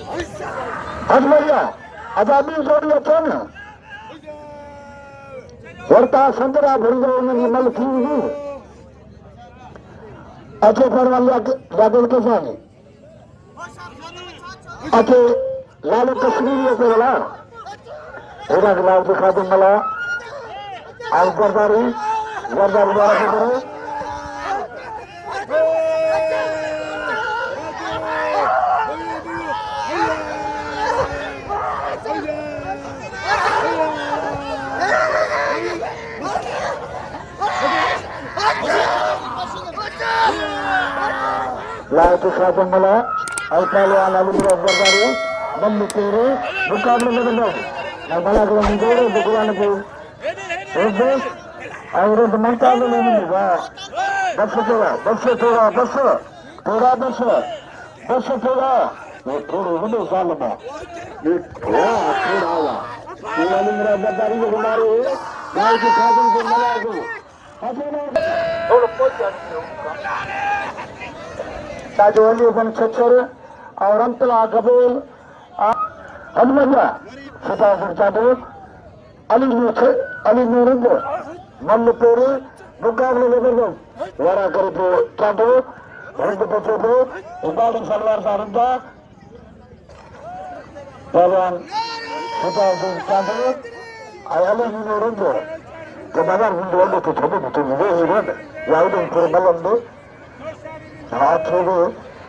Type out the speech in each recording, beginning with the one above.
हजमरिया आजादी जोड़ी अथन वरता संतरा भुरगो उन्हें मल थी नहीं अच्छे पर वाले रागल के साथ अच्छे लाल कश्मीरी से वाला होगा लाल दिखा दूँ मला आज गर्दारी द्वारा से करो लाल दिखा दूँ मला आज पहले आना भी गर्दारी बंद तेरे मुकाबले में बंद मैं बड़ा करो मुझे दुकान पे और मनता में नहीं मिलेगा बस थोड़ा मैं थोड़े बड़े साल में ये थोड़ा हुआ पूरा मेरा बदारी को हमारे गाय के खादों को मिला दो थोड़ा पहुंच ताजोली बन छछर और अंतला कबूल हनुमजा सदा सरचादो अली नूरुंद मल्ल पेरे मुकाबले में बंदो वारा करे तो चादो भरत बच्चों को उबाड़ी सलवार सारंदा भगवान सदा सरचादो अली नूरुंद तो बाजार मुंडो वाले तो छोटे तो मुझे ही बंद याद है फिर बलंदो हाथ छोड़ो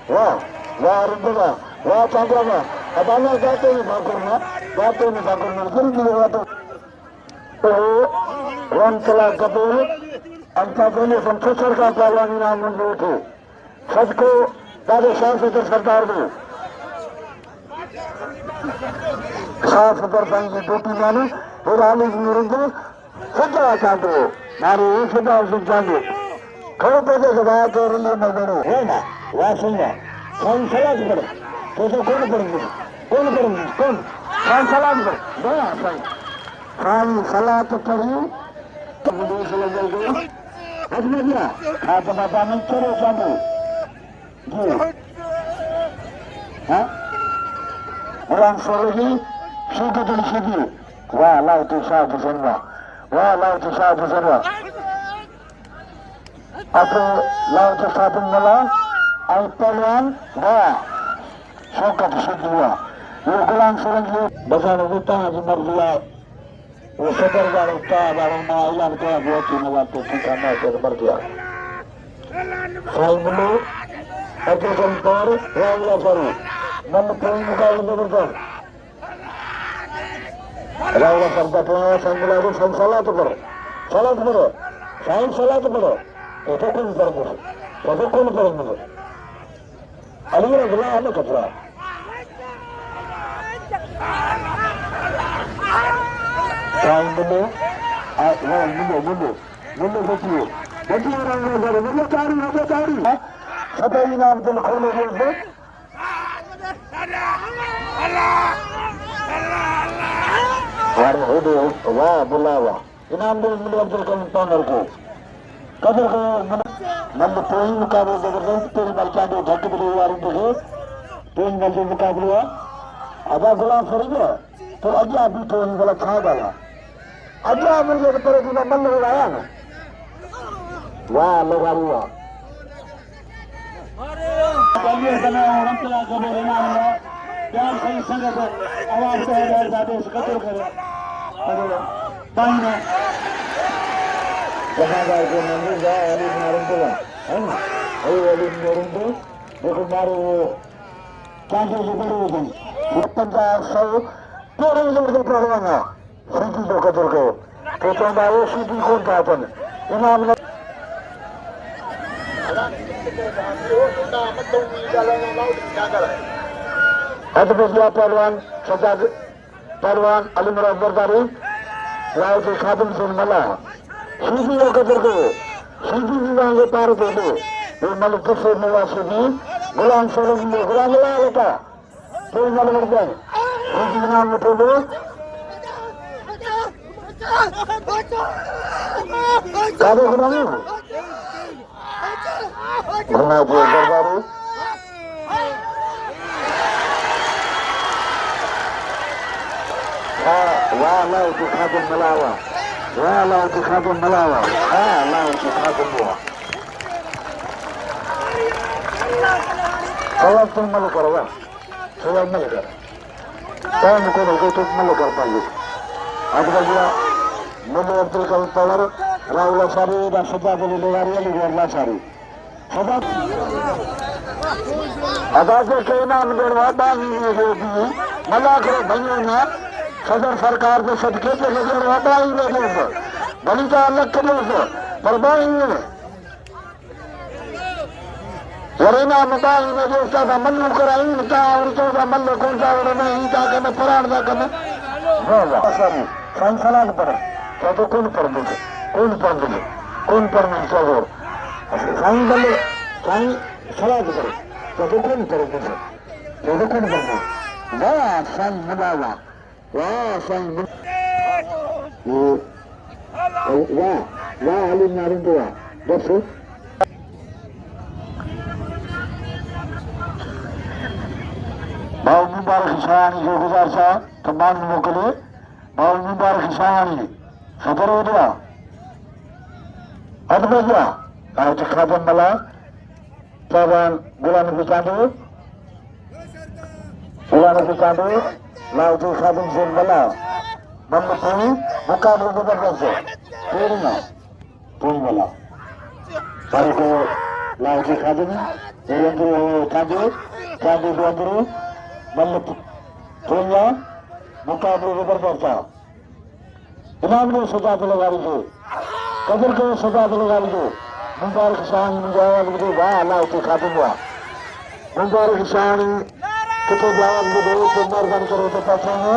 वाह रुंदगा वाह चांद्रमा अब आना जाते हैं भागुरना जल्दी हुआ तो रंगला कपूर अंता कोने संसद का पहलवान नाम मंजूर थे सबको दादे शाह सदर सरदार ने शाह सदर बैंक की ड्यूटी मानी और आली नूरुंदो सदा चांदो नारी सदा चांदो खड़े पैसे के बाद और लिए मगड़ो है ना वहाँ सुनना कौन सलाह करो तो कौन करेंगे कौन सलाह कर खाली सलाह तो करी तो विदेश लग गई हजमे दिया हाँ तो बाबा नहीं चलो चाहते जी हाँ बुरान सोलही सीधी दिन सीधी वाह लाओ तो शाह हुसैनवा अब लाओ तो साधन मला आई पहलवान वाह शौकत सिद्ध हुआ ये गुलाम सुरंगी बसाने देता है जो मर गया वो सदर का रुकता बाबा माँ ऐलान किया बहुत ही नवाब तो ठीक है फिर मर गया साई मिलो अजय पर रावला करो मन प्रेम मुकाबले में बदल रावला करता तो संगला को संसाला तो करो साइन सलाह तो करो तो कौन करेंगे अली रगला है ना कचरा देखिए चारी सतही नाम दिल खोले बोल वाह बुलावा इनाम दिल मिले अब्दुल कौन को कदर को मन कोई मुकाबले जबरदस्त तेरी मलकाने ढक बिले वार तीन गलती मुकाबले अदा गुलाम फरीद तो अजा भी तो वाला खा डाला अजा मुझे तो तेरे दिन मन लगाया ना वाह लगा हुआ कलियर बना रंतला को मेरे नाम में प्यार सही संगत आवाज से जाते कदर करे पानी जहादार को मंदिर जा अली नरंतला है ना अली नरंतला देखो मारो वो चांदी से बड़े हो गए उत्तम सौ पूरे लोग पहलवाना सीधी को कदर को तो वो सीधी कौन था अपन इनाम अदबिया पहलवान सजाद पहलवान अली मुराद बरदारी राय के खादिम से मला सीधी को कदर को सीधी विवाह के पार दे दो ये मलिक से निवासी भी गुलाम सोलह में गुलाम लगा लेता तो मल मर जाए सीधी नाम में तो दो कादे गुलाम घुमा दिए दरबारी वाह लाओ के खादम मलावा वाह लाओ के खादम मलावा हाँ लाओ के खादम हुआ सवाल तुम मल करोगा सवाल मल कर टाइम को नहीं तो मल कर पाएंगे अब बजा मुझे अब्दुल कलाम पवार राहुल सारी सजा के लेवारिया लिगरला सारी सजा अदा के कहना मुझे वादा नहीं है मला करो भाइयों ने सदर सरकार के सदके के नजर वादा ही नहीं भली का अलग करो पर बाई वरेना मदाई में जो सा मल्लू कराई ता और तो मल्लू कौन सा और नहीं ता के पुराण दा के वाह सही संसलान पर तो कौन पर दे कौन पर नहीं सब साईं बल्ले साईं सलाह करे तो कौन पर दे तो कौन पर दे वाह साईं मुलावा वाह साईं वाह अली नारिंद वाह बस भाव मुबारक शाहानी जो गुजार साहब तमाम मोकले भाव मुबारक शाहानी सदर हो गया हद में गया आज खादम मला सावन गुलाम बिचांदो लाउजी खादम से मला मम्मी पूरी मुकाबले जबरदस्त है पूरी मला सारे को लाउजी खादम चांदी अंदर मल्ल पूरा मुकाबले जबरदस्त था इमाम ने सजा दिलवारी जो कदर को सजा दिलवारी जो मुबारक शाह मुजावल मुझे वाह अल्लाह के खातिम हुआ मुबारक शाह कितने जावल मुझे तो मर्दन करो तो पता है